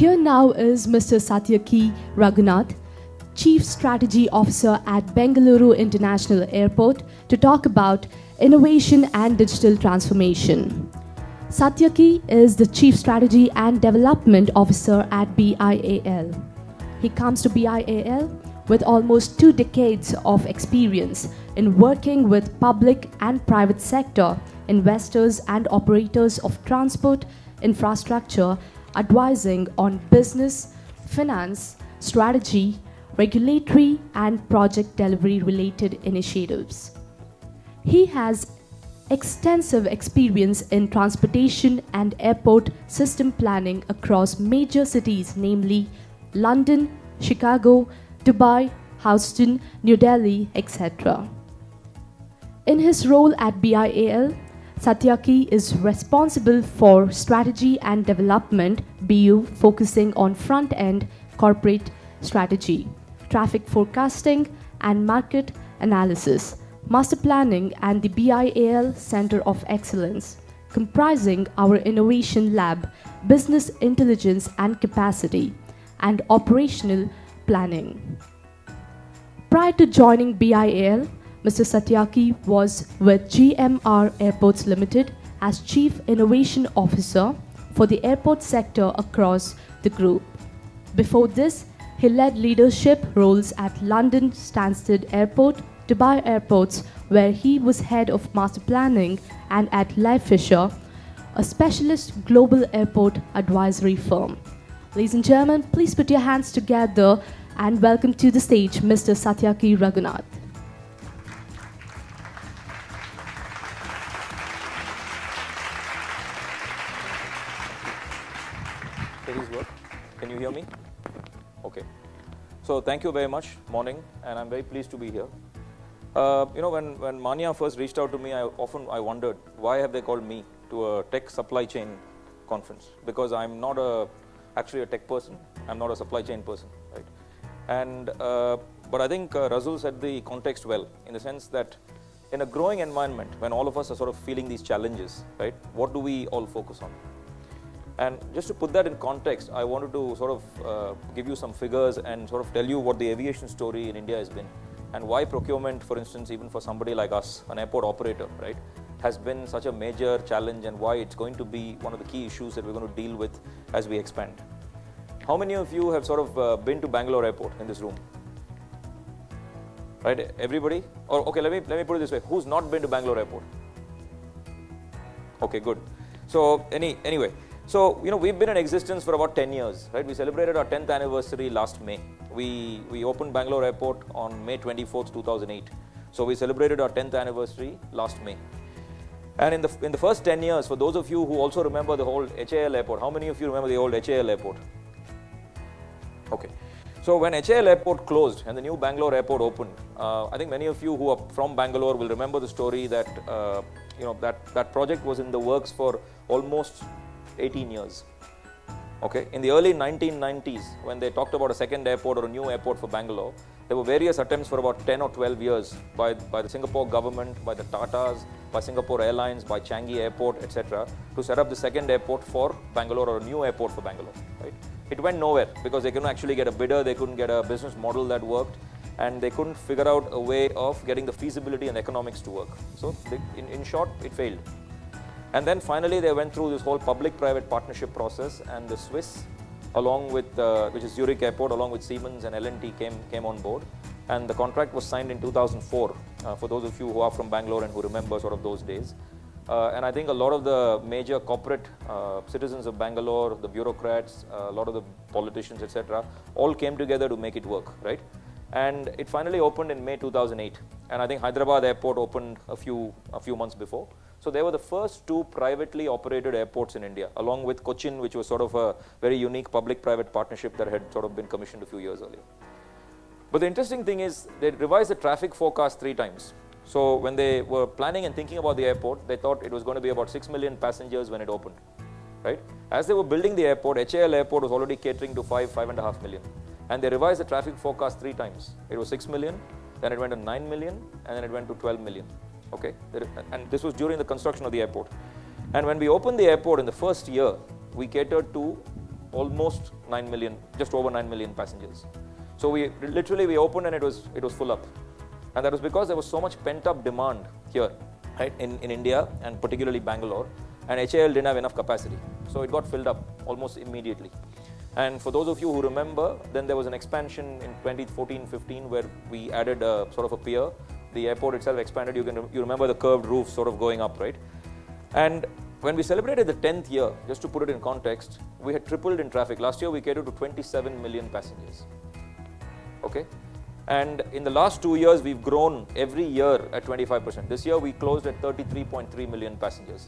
Here now is Mr. Satyaki Raghunath, Chief Strategy Officer at Bangalore International Airport, to talk about innovation and digital transformation. Satyaki is the Chief Strategy and Development Officer at BIAL. He comes to BIAL with almost 2 decades of experience in working with public and private sector investors and operators of transport infrastructure, advising on business, finance, strategy, regulatory and project delivery related initiatives. He has extensive experience in transportation and airport system planning across major cities, namely London, Chicago, Dubai, Houston, New Delhi, etc. In his role at BIAL, Satyaki is responsible for strategy and development BU, focusing on front-end corporate strategy, traffic forecasting and market analysis, master planning, and the BIAL Center of Excellence, comprising our innovation lab, business intelligence and capacity, and operational planning. Prior to joining BIAL, Mr. Satyaki was with GMR Airports Ltd as Chief Innovation Officer for the airport sector across the group. Before this, he led leadership roles at London Stansted Airport, Dubai Airports, where he was head of master planning, and at Leif Fisher, a specialist global airport advisory firm. Ladies and gentlemen, please put your hands together and welcome to the stage Mr. Satyaki Raghunath. Ladies, work. Can you hear me? Okay. So thank you very much. Morning, and I'm very pleased to be here. When Manya first reached out to me, I wondered why have they called me to a tech supply chain conference, because I'm not actually a tech person. I'm not a supply chain person, right? And but I think Razul said the context well, in the sense that in a growing environment, when all of us are sort of feeling these challenges, right? What do we all focus on? And just to put that in context, I wanted to sort of give you some figures and sort of tell you what the aviation story in India has been, and why procurement, for instance, even for somebody like us, an airport operator, right, has been such a major challenge, and why it's going to be one of the key issues that we're going to deal with as we expand. How many of you have sort of been to Bangalore Airport in this room? Right, everybody? Or okay, let me put it this way: who's not been to Bangalore Airport? Okay, good. So anyway. So, we've been in existence for about 10 years, right? We celebrated our 10th anniversary last May. We opened Bangalore Airport on May 24th, 2008. So we celebrated our 10th anniversary last May. And in the first 10 years, for those of you who also remember the old HAL Airport, how many of you remember the old HAL Airport? Okay. So when HAL Airport closed and the new Bangalore Airport opened, I think many of you who are from Bangalore will remember the story that, that project was in the works for almost 18 years. Okay, in the early 1990s, when they talked about a second airport or a new airport for Bangalore, there were various attempts for about 10 or 12 years by the Singapore government, by the Tatas, by Singapore Airlines, by Changi Airport, etc., to set up the second airport for Bangalore, or a new airport for Bangalore. Right? It went nowhere because they couldn't actually get a bidder, they couldn't get a business model that worked, and they couldn't figure out a way of getting the feasibility and economics to work. So, in short, it failed. And then finally they went through this whole public-private partnership process, and the Swiss, along with, which is Zurich Airport, along with Siemens and L&T came on board. And the contract was signed in 2004, for those of you who are from Bangalore and who remember sort of those days. And I think a lot of the major corporate citizens of Bangalore, the bureaucrats, a lot of the politicians, etc., all came together to make it work, right? And it finally opened in May 2008. And I think Hyderabad Airport opened a few months before. So they were the first 2 privately operated airports in India, along with Cochin, which was sort of a very unique public-private partnership that had sort of been commissioned a few years earlier. But the interesting thing is they revised the traffic forecast 3 times. So when they were planning and thinking about the airport, they thought it was going to be about 6 million passengers when it opened, right? As they were building the airport, HAL Airport was already catering to 5.5 million. And they revised the traffic forecast 3 times. It was 6 million, then it went to 9 million, and then it went to 12 million. Okay, and this was during the construction of the airport. And when we opened the airport in the first year, we catered to almost 9 million, just over 9 million passengers. So we opened and it was full up. And that was because there was so much pent-up demand here, right, in India and particularly Bangalore, and HAL didn't have enough capacity. So it got filled up almost immediately. And for those of you who remember, then there was an expansion in 2014-15 where we added a sort of a pier. The airport itself expanded. You remember the curved roof sort of going up, right? And when we celebrated the 10th year, just to put it in context, we had tripled in traffic. Last year we catered to 27 million passengers. Okay? And in the last 2 years, we've grown every year at 25%. This year we closed at 33.3 million passengers.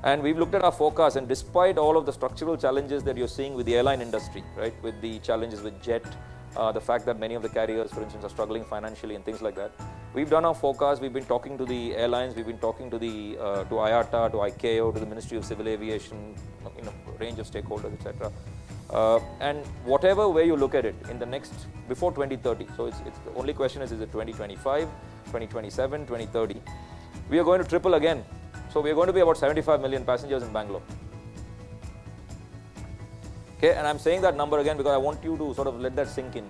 And we've looked at our forecast, and despite all of the structural challenges that you're seeing with the airline industry, right, with the challenges with jet, the fact that many of the carriers, for instance, are struggling financially and things like that, we've done our forecast. We've been talking to the airlines, we've been talking to the to IATA, to ICAO, to the Ministry of Civil Aviation, range of stakeholders, etc. And whatever way you look at it, in the next, before 2030, so it's the only question is it 2025, 2027, 2030, we are going to triple again. So we are going to be about 75 million passengers in Bangalore. Okay, and I'm saying that number again because I want you to sort of let that sink in.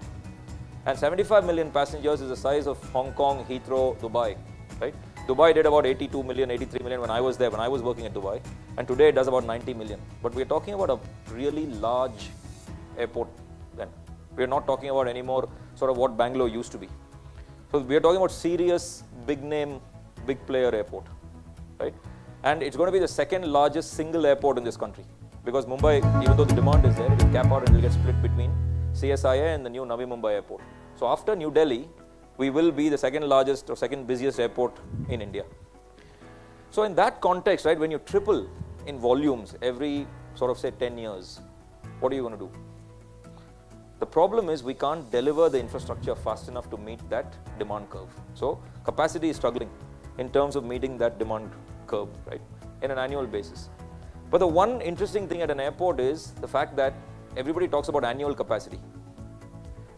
And 75 million passengers is the size of Hong Kong, Heathrow, Dubai, right? Dubai did about 82 million, 83 million when I was there, when I was working at Dubai, and today it does about 90 million. But we're talking about a really large airport then. We're not talking about anymore sort of what Bangalore used to be. So we're talking about serious, big name, big player airport, right? And it's going to be the second largest single airport in this country. Because Mumbai, even though the demand is there, it will cap out and it will get split between CSIA and the new Navi Mumbai airport. So after New Delhi, we will be the second largest or second busiest airport in India. So in that context, right, when you triple in volumes every sort of say 10 years, what are you going to do? The problem is we can't deliver the infrastructure fast enough to meet that demand curve. So capacity is struggling in terms of meeting that demand curve, right, in an annual basis. But the one interesting thing at an airport is the fact that everybody talks about annual capacity.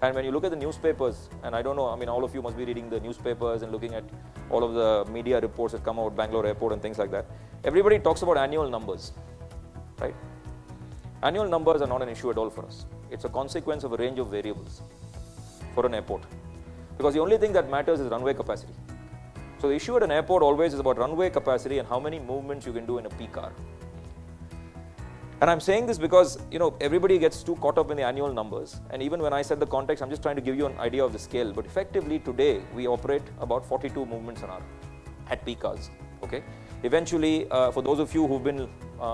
And when you look at the newspapers, and I don't know, I mean, all of you must be reading the newspapers and looking at all of the media reports that come out, Bangalore Airport and things like that. Everybody talks about annual numbers, right? Annual numbers are not an issue at all for us. It's a consequence of a range of variables for an airport. Because the only thing that matters is runway capacity. So the issue at an airport always is about runway capacity and how many movements you can do in a peak hour. And I'm saying this because, everybody gets too caught up in the annual numbers. And even when I said the context, I'm just trying to give you an idea of the scale. But effectively today, we operate about 42 movements an hour at peak hours. Okay. Eventually, for those of you who've been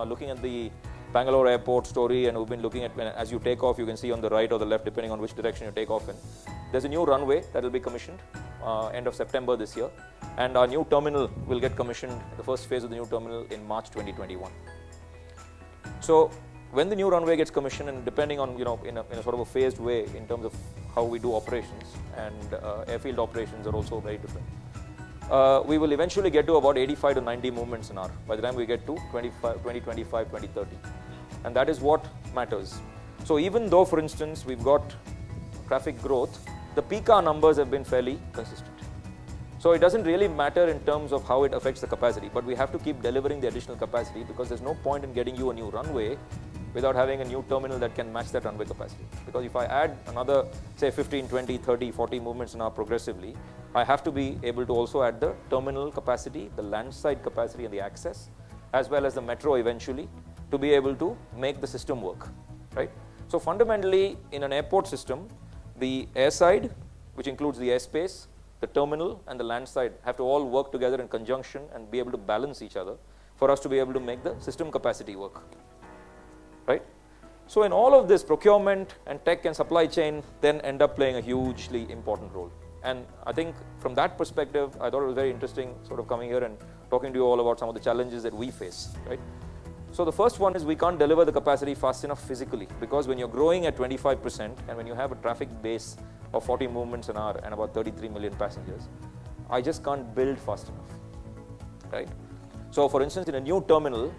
looking at the Bangalore Airport story and who've been looking at as you take off, you can see on the right or the left, depending on which direction you take off in. There's a new runway that will be commissioned end of September this year. And our new terminal will get commissioned, the first phase of the new terminal, in March 2021. So when the new runway gets commissioned, and depending on, in a sort of a phased way in terms of how we do operations, and airfield operations are also very different, we will eventually get to about 85 to 90 movements an hour by the time we get to 2025, 2030. And that is what matters. So even though, for instance, we've got traffic growth, the peak hour numbers have been fairly consistent. So it doesn't really matter in terms of how it affects the capacity, but we have to keep delivering the additional capacity because there's no point in getting you a new runway without having a new terminal that can match that runway capacity. Because if I add another, say 15, 20, 30, 40 movements an hour progressively, I have to be able to also add the terminal capacity, the landside capacity and the access, as well as the metro eventually, to be able to make the system work, right? So fundamentally, in an airport system, the airside, which includes the airspace, the terminal and the land side have to all work together in conjunction and be able to balance each other for us to be able to make the system capacity work, right? So in all of this, procurement and tech and supply chain then end up playing a hugely important role. And I think from that perspective, I thought it was very interesting sort of coming here and talking to you all about some of the challenges that we face, right? So the first one is we can't deliver the capacity fast enough physically, because when you're growing at 25% and when you have a traffic base of 40 movements an hour and about 33 million passengers, I just can't build fast enough, right? So for instance, in a new terminal,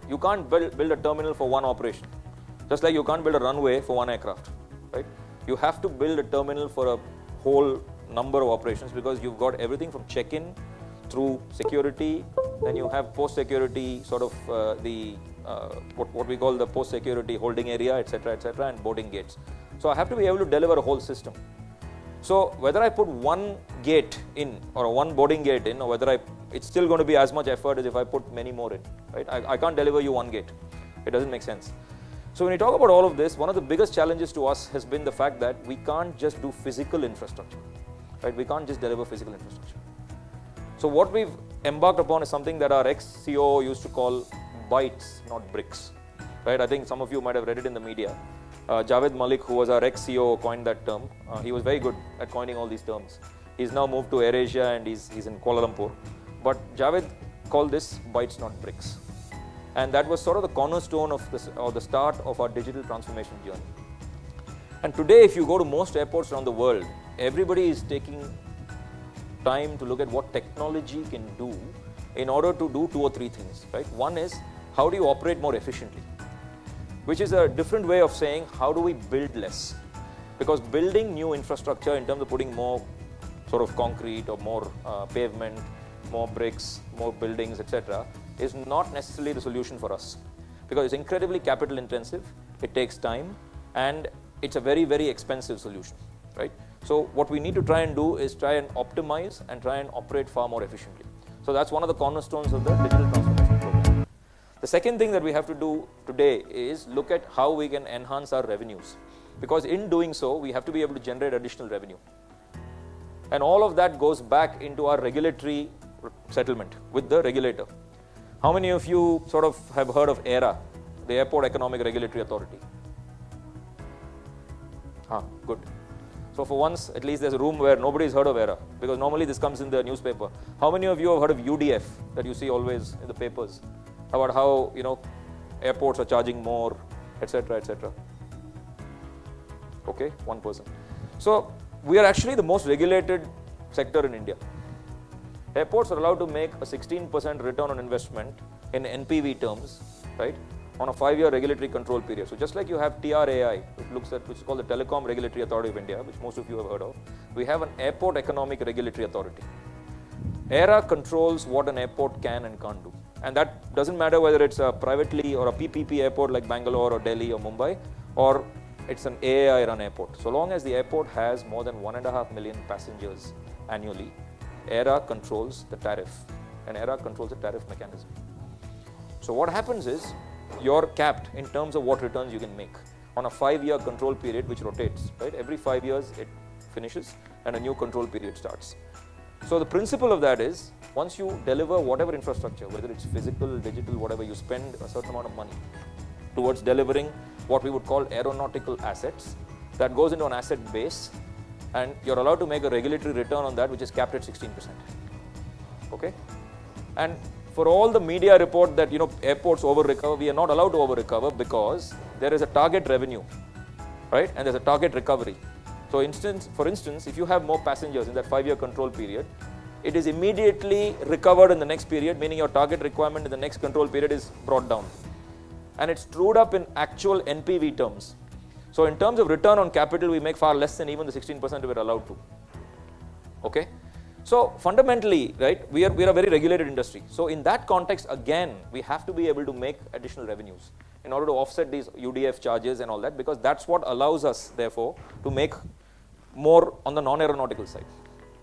you can't build a terminal for one operation, just like you can't build a runway for one aircraft, right? You have to build a terminal for a whole number of operations because you've got everything from check-in through security, then you have post-security sort of the what we call the post-security holding area, etc., and boarding gates. So I have to be able to deliver a whole system. So whether I put one gate in or one boarding gate in, or whether it's still going to be as much effort as if I put many more in, right? I can't deliver you one gate. It doesn't make sense. So when you talk about all of this, one of the biggest challenges to us has been the fact that we can't just do physical infrastructure, right? We can't just deliver physical infrastructure. So what we've embarked upon is something that our ex-CEO used to call bytes, not bricks, right? I think some of you might have read it in the media. Javed Malik, who was our ex-CEO, coined that term. He was very good at coining all these terms. He's now moved to AirAsia and he's in Kuala Lumpur. But Javed called this bytes, not bricks. And that was sort of the cornerstone of this, or the start of our digital transformation journey. And today, if you go to most airports around the world, everybody is taking time to look at what technology can do in order to do 2 or 3 things, right? One is, how do you operate more efficiently? Which is a different way of saying, how do we build less? Because building new infrastructure in terms of putting more sort of concrete or more pavement, more bricks, more buildings, etc., is not necessarily the solution for us, because it's incredibly capital intensive, it takes time, and it's a very, very expensive solution, right? So what we need to try and do is try and optimize and try and operate far more efficiently. So that's one of the cornerstones of the digital transformation program. The second thing that we have to do today is look at how we can enhance our revenues, because in doing so, we have to be able to generate additional revenue. And all of that goes back into our regulatory settlement with the regulator. How many of you sort of have heard of AERA, the Airport Economic Regulatory Authority? Good. So for once, at least there's a room where nobody's heard of AERA, because normally this comes in the newspaper. How many of you have heard of UDF, that you see always in the papers, about how, airports are charging more, etc., etc.? Okay, one person. So we are actually the most regulated sector in India. Airports are allowed to make a 16% return on investment in NPV terms, right, on a 5-year regulatory control period. So just like you have TRAI, which is called the Telecom Regulatory Authority of India, which most of you have heard of, we have an Airport Economic Regulatory Authority. AERA controls what an airport can and can't do. And that doesn't matter whether it's a privately or a PPP airport like Bangalore or Delhi or Mumbai, or it's an AAI run airport. So long as the airport has more than 1.5 million passengers annually, AERA controls the tariff, and AERA controls the tariff mechanism. So what happens is, you're capped in terms of what returns you can make on a 5-year control period which rotates, right? Every 5 years it finishes and a new control period starts. So the principle of that is, once you deliver whatever infrastructure, whether it's physical, digital, whatever, you spend a certain amount of money towards delivering what we would call aeronautical assets, that goes into an asset base, and you're allowed to make a regulatory return on that which is capped at 16%. Okay? And for all the media report that airports over-recover, we are not allowed to over-recover, because there is a target revenue, right? And there's a target recovery. So for instance, if you have more passengers in that 5-year control period, it is immediately recovered in the next period, meaning your target requirement in the next control period is brought down. And it's trued up in actual NPV terms. So in terms of return on capital, we make far less than even the 16% we're allowed to. Okay? So fundamentally, right, we are a very regulated industry. So in that context, again, we have to be able to make additional revenues in order to offset these UDF charges and all that, because that's what allows us, therefore, to make more on the non-aeronautical side.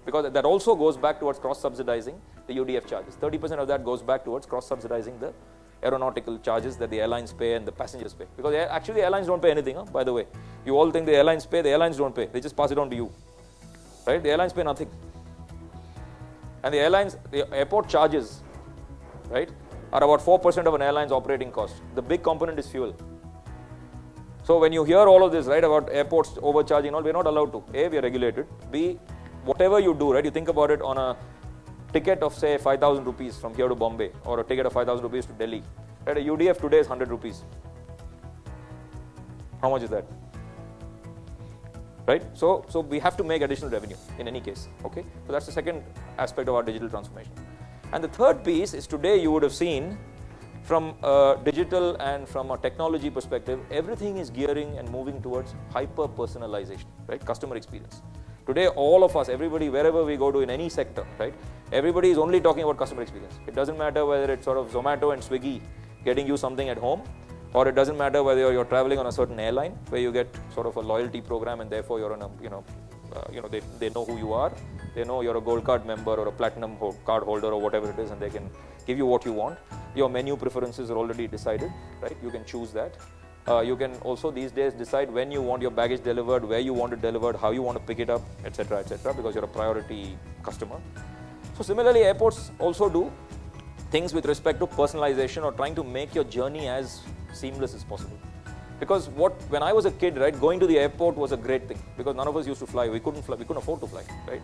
Because that also goes back towards cross-subsidizing the UDF charges. 30% of that goes back towards cross-subsidizing the aeronautical charges that the airlines pay and the passengers pay. Because actually the airlines don't pay anything, by the way. You all think the airlines pay, the airlines don't pay. They just pass it on to you. Right? The airlines pay nothing. And the airport charges, right, are about 4% of an airline's operating cost. The big component is fuel. So when you hear all of this, right, about airports overcharging, all, we're not allowed to. A, we are regulated. B, whatever you do, right, you think about it on a ticket of say 5,000 rupees from here to Bombay, or a ticket of 5,000 rupees to Delhi. Right, a UDF today is 100 rupees. How much is that? Right? So we have to make additional revenue in any case. Okay? So that's the second aspect of our digital transformation. And the third piece is, today you would have seen from a digital and from a technology perspective, everything is gearing and moving towards hyper personalization, right? Customer experience. Today, all of us, everybody, wherever we go to in any sector, right? Everybody is only talking about customer experience. It doesn't matter whether it's sort of Zomato and Swiggy getting you something at home, or it doesn't matter whether you're traveling on a certain airline where you get sort of a loyalty program and therefore you're on a, they know who you are, they know you're a gold card member or a platinum card holder or whatever it is, and they can give you what you want. Your menu preferences are already decided, right? You can choose that. You can also these days decide when you want your baggage delivered, where you want it delivered, how you want to pick it up, etc., because you're a priority customer. So similarly, airports also do things with respect to personalization or trying to make your journey as seamless as possible. Because when I was a kid, right, going to the airport was a great thing because none of us used to fly. We couldn't afford to fly, right?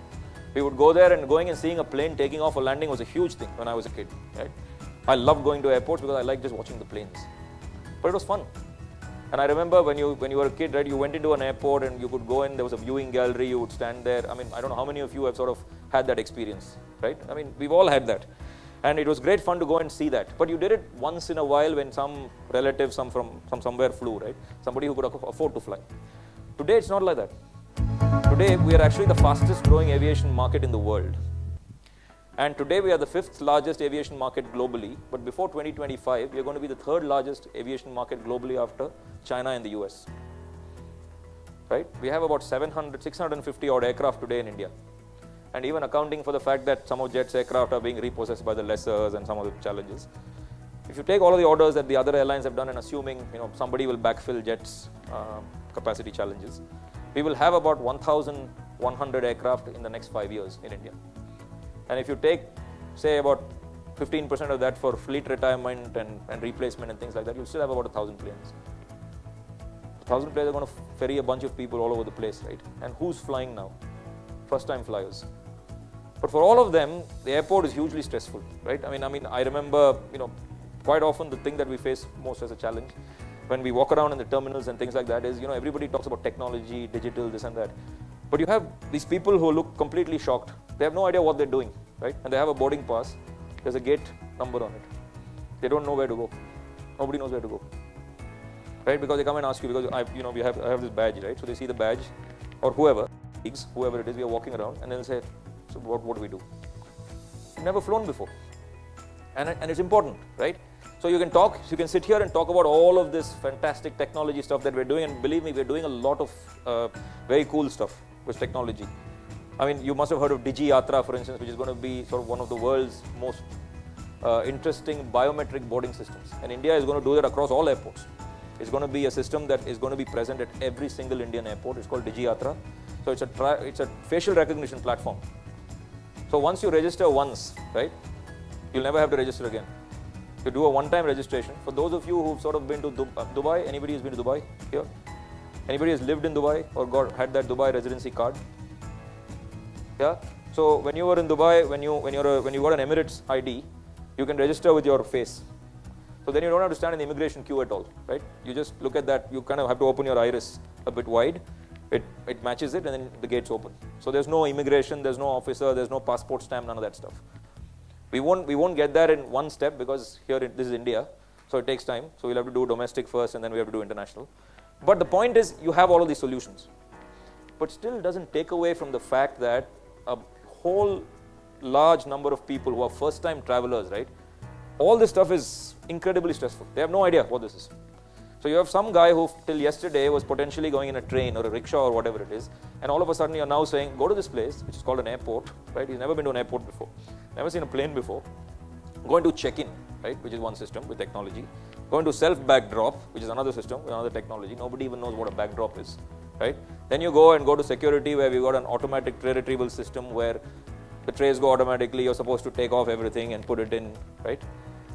We would go there and going and seeing a plane taking off or landing was a huge thing when I was a kid, right? I loved going to airports because I liked just watching the planes. But it was fun. And I remember when you were a kid, right, you went into an airport and you could go in, there was a viewing gallery, you would stand there. I mean, I don't know how many of you have sort of had that experience, right? I mean, we've all had that. And it was great fun to go and see that. But you did it once in a while when some relative, from somewhere flew, right? Somebody who could afford to fly. Today, it's not like that. Today, we are actually the fastest growing aviation market in the world. And today, we are the 5th largest aviation market globally. But before 2025, we are going to be the 3rd largest aviation market globally after China and the US. Right? We have about 650 odd aircraft today in India. And even accounting for the fact that some of Jet's aircraft are being repossessed by the lessors and some of the challenges. If you take all of the orders that the other airlines have done and assuming somebody will backfill Jet's capacity challenges, we will have about 1,100 aircraft in the next 5 years in India. And if you take, say, about 15% of that for fleet retirement and replacement and things like that, you'll still have about 1,000 planes. 1,000 planes are going to ferry a bunch of people all over the place, right? And who's flying now? First-time flyers. But for all of them, the airport is hugely stressful, right? I mean, I remember, quite often the thing that we face most as a challenge when we walk around in the terminals and things like that is, everybody talks about technology, digital, this and that. But you have these people who look completely shocked. They have no idea what they're doing, right? And they have a boarding pass. There's a gate number on it. They don't know where to go. Nobody knows where to go, right? Because they come and ask you because I have this badge, right? So they see the badge, or whoever it is, we are walking around, and they'll say, "So what do we do?" You've never flown before, and it's important, right? So you can sit here and talk about all of this fantastic technology stuff that we're doing, and believe me, we're doing a lot of very cool stuff with technology. I mean, you must have heard of DigiYatra, for instance, which is going to be sort of one of the world's most interesting biometric boarding systems. And India is going to do that across all airports. It's going to be a system that is going to be present at every single Indian airport. It's called DigiYatra. So it's a facial recognition platform. So once you register once, right, you'll never have to register again. You do a one-time registration. For those of you who've sort of been to Dubai, anybody who's been to Dubai here? Anybody who's lived in Dubai or had that Dubai residency card? Yeah. So when you were in Dubai, when you got an Emirates ID, you can register with your face. So then you don't have to stand in the immigration queue at all, right? You just look at that. You kind of have to open your iris a bit wide. It matches it, and then the gates open. So there's no immigration, there's no officer, there's no passport stamp, none of that stuff. We won't get there in one step because this is India, so it takes time. So we'll have to do domestic first, and then we have to do international. But the point is, you have all of these solutions. But still doesn't take away from the fact that a whole large number of people who are first-time travelers, right? All this stuff is incredibly stressful. They have no idea what this is. So you have some guy who till yesterday was potentially going in a train or a rickshaw or whatever it is, and all of a sudden you're now saying, go to this place, which is called an airport, right? He's never been to an airport before, never seen a plane before. Go into check-in, right, which is one system with technology. Go into self-bag drop, which is another system with another technology. Nobody even knows what a bag drop is, right? Then you go to security, where we've got an automatic tray retrieval system where the trays go automatically. You're supposed to take off everything and put it in, right?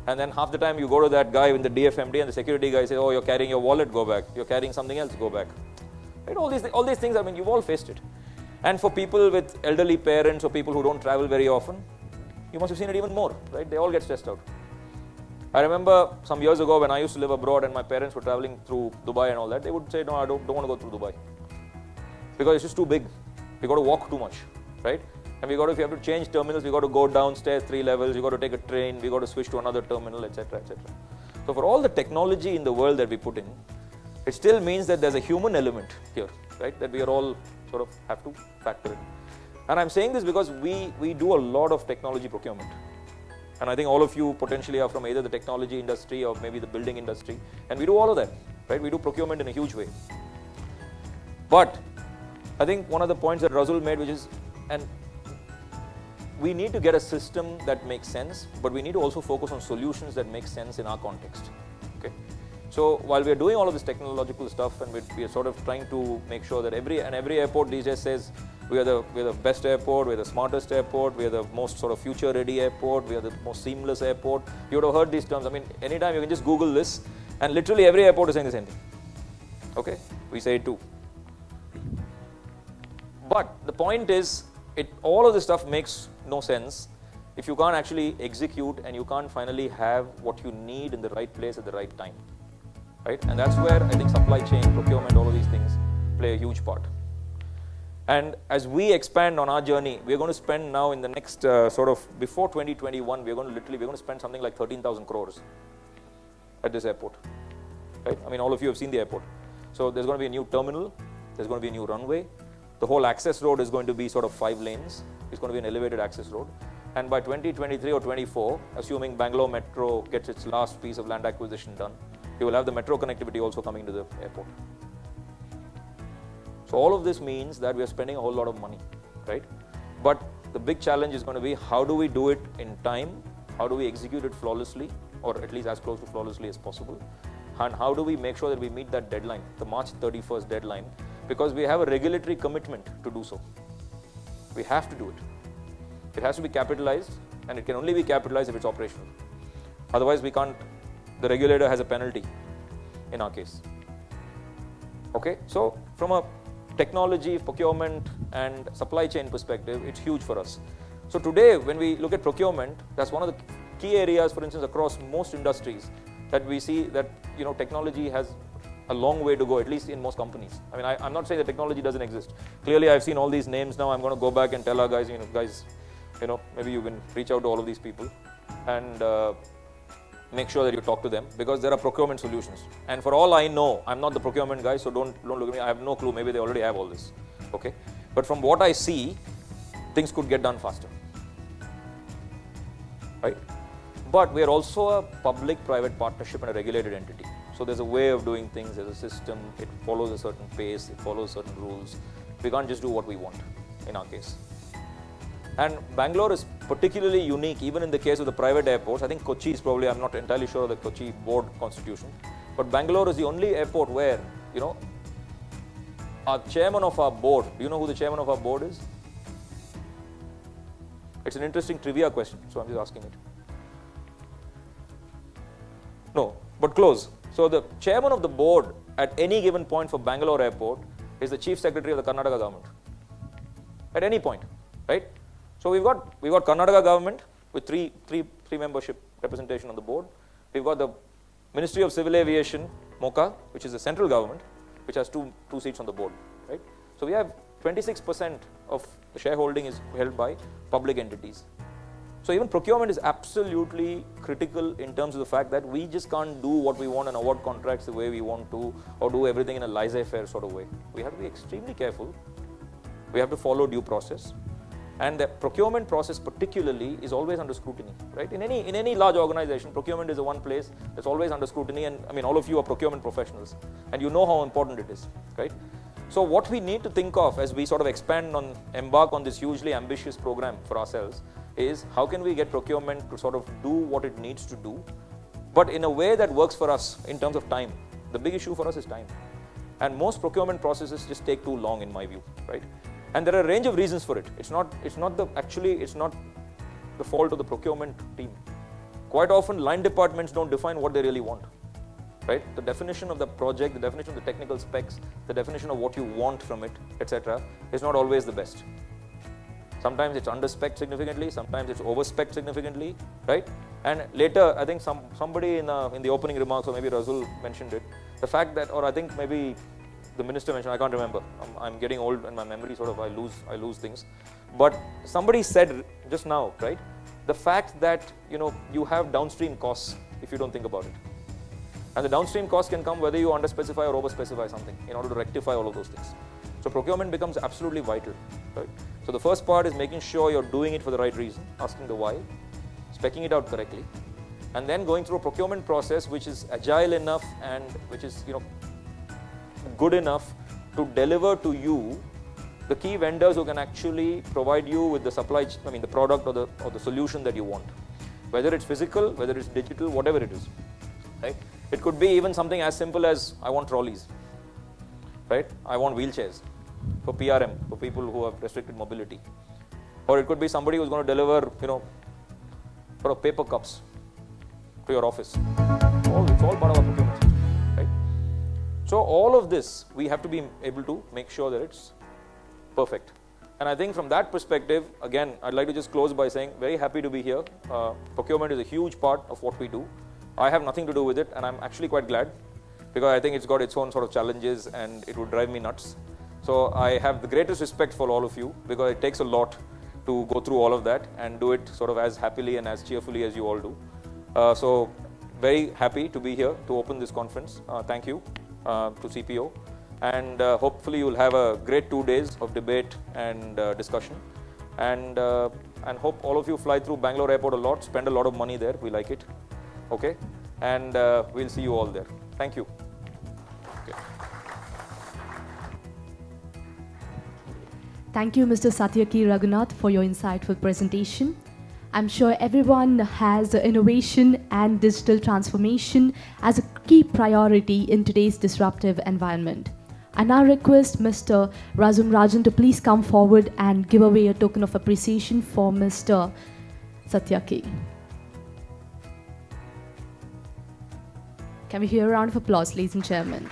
And then half the time you go to that guy in the DFMD and the security guy says, oh, you're carrying your wallet, go back. You're carrying something else, go back. Right? All these things, I mean, you've all faced it. And for people with elderly parents or people who don't travel very often, you must have seen it even more, right? They all get stressed out. I remember some years ago when I used to live abroad and my parents were traveling through Dubai and all that, they would say, no, I don't want to go through Dubai. Because it's just too big. We got to walk too much, right? And if you have to change terminals, we got to go downstairs 3 levels, you got to take a train, we got to switch to another terminal, etc., etc. So for all the technology in the world that we put in, it still means that there's a human element here, right? That we are all sort of have to factor in. And I'm saying this because we do a lot of technology procurement. And I think all of you potentially are from either the technology industry or maybe the building industry. And we do all of that, right? We do procurement in a huge way. But I think one of the points that Razul made, which is, and we need to get a system that makes sense, but we need to also focus on solutions that make sense in our context. Okay? So while we are doing all of this technological stuff, and we are sort of trying to make sure that every airport these days says we are the best airport, we are the smartest airport, we are the most sort of future ready airport, we are the most seamless airport. You would have heard these terms. I mean, anytime you can just Google this, and literally every airport is saying the same thing. Okay? We say it too. But the point is, all of this stuff makes no sense if you can't actually execute and you can't finally have what you need in the right place at the right time. Right? And that's where I think supply chain, procurement, all of these things play a huge part. And as we expand on our journey, we're going to spend now in the next before 2021, we're going to spend something like 13,000 crores at this airport. Right? I mean, all of you have seen the airport. So there's going to be a new terminal, there's going to be a new runway. The whole access road is going to be sort of 5 lanes. It's going to be an elevated access road. And by 2023 or 24, assuming Bangalore Metro gets its last piece of land acquisition done, you will have the metro connectivity also coming to the airport. So all of this means that we are spending a whole lot of money, right? But the big challenge is going to be, how do we do it in time? How do we execute it flawlessly, or at least as close to flawlessly as possible? And how do we make sure that we meet that deadline, the March 31st deadline? Because we have a regulatory commitment to do so. We have to do it. It has to be capitalized, and it can only be capitalized if it's operational. Otherwise, we can't. The regulator has a penalty in our case. Okay, so from a technology, procurement, and supply chain perspective, it's huge for us. So today, when we look at procurement, that's one of the key areas, for instance, across most industries, that we see that technology has a long way to go, at least in most companies. I mean, I'm not saying that technology doesn't exist. Clearly, I've seen all these names now. I'm going to go back and tell our guys, maybe you can reach out to all of these people and make sure that you talk to them, because there are procurement solutions. And for all I know, I'm not the procurement guy, so don't look at me. I have no clue. Maybe they already have all this. Okay, but from what I see, things could get done faster. Right? But we are also a public-private partnership and a regulated entity. So there's a way of doing things, there's a system, it follows a certain pace, it follows certain rules. We can't just do what we want in our case. And Bangalore is particularly unique, even in the case of the private airports. I think Kochi is probably, I'm not entirely sure of the Kochi board constitution, but Bangalore is the only airport where, our chairman of our board, do you know who the chairman of our board is? It's an interesting trivia question, so I'm just asking it. No, but close. So the chairman of the board at any given point for Bangalore Airport is the chief secretary of the Karnataka government. At any point, right? So we've got Karnataka government with three membership representation on the board. We've got the Ministry of Civil Aviation, MOCA, which is the central government, which has two seats on the board, right? So we have 26% of the shareholding is held by public entities. So even procurement is absolutely critical in terms of the fact that we just can't do what we want and award contracts the way we want to, or do everything in a laissez-faire sort of way. We have to be extremely careful. We have to follow due process. And the procurement process particularly is always under scrutiny, right? In any large organization, procurement is the one place that's always under scrutiny. And I mean, all of you are procurement professionals, and you know how important it is, right? So what we need to think of as we sort of embark on this hugely ambitious program for ourselves is, how can we get procurement to sort of do what it needs to do, but in a way that works for us in terms of time. The big issue for us is time. And most procurement processes just take too long, in my view, right? And there are a range of reasons for it. It's not the fault of the procurement team. Quite often, line departments don't define what they really want, right? The definition of the project, the definition of the technical specs, the definition of what you want from it, etc., is not always the best. Sometimes it's under-spec'd significantly, sometimes it's over-spec'd significantly, right? And later, I think somebody in the opening remarks, or maybe Razul mentioned it, the fact that, or I think maybe the minister mentioned, I can't remember. I'm getting old and my memory sort of, I lose things. But somebody said just now, right? The fact that, you have downstream costs if you don't think about it. And the downstream costs can come whether you under-specify or over-specify something in order to rectify all of those things. So procurement becomes absolutely vital, right? So the first part is making sure you're doing it for the right reason, asking the why, speccing it out correctly, and then going through a procurement process which is agile enough and which is good enough to deliver to you the key vendors who can actually provide you with the the product or the solution that you want, whether it's physical, whether it's digital, whatever it is, right? It could be even something as simple as I want trolleys, right? I want wheelchairs for PRM, for people who have restricted mobility, or it could be somebody who's going to deliver, sort of paper cups to your office. It's all part of our procurement system, right? So all of this, we have to be able to make sure that it's perfect. And I think from that perspective, again, I'd like to just close by saying, very happy to be here. Procurement is a huge part of what we do. I have nothing to do with it, and I'm actually quite glad, because I think it's got its own sort of challenges and it would drive me nuts. So I have the greatest respect for all of you, because it takes a lot to go through all of that and do it sort of as happily and as cheerfully as you all do. So very happy to be here to open this conference. Thank you to CPO. And hopefully you'll have a great 2 days of debate and discussion, and hope all of you fly through Bangalore Airport a lot, spend a lot of money there, we like it, okay, and we'll see you all there. Thank you. Okay. Thank you, Mr. Satyaki Raghunath, for your insightful presentation. I'm sure everyone has innovation and digital transformation as a key priority in today's disruptive environment. I now request Mr. Rajan to please come forward and give away a token of appreciation for Mr. Satyaki. Can we hear a round of applause, ladies and gentlemen?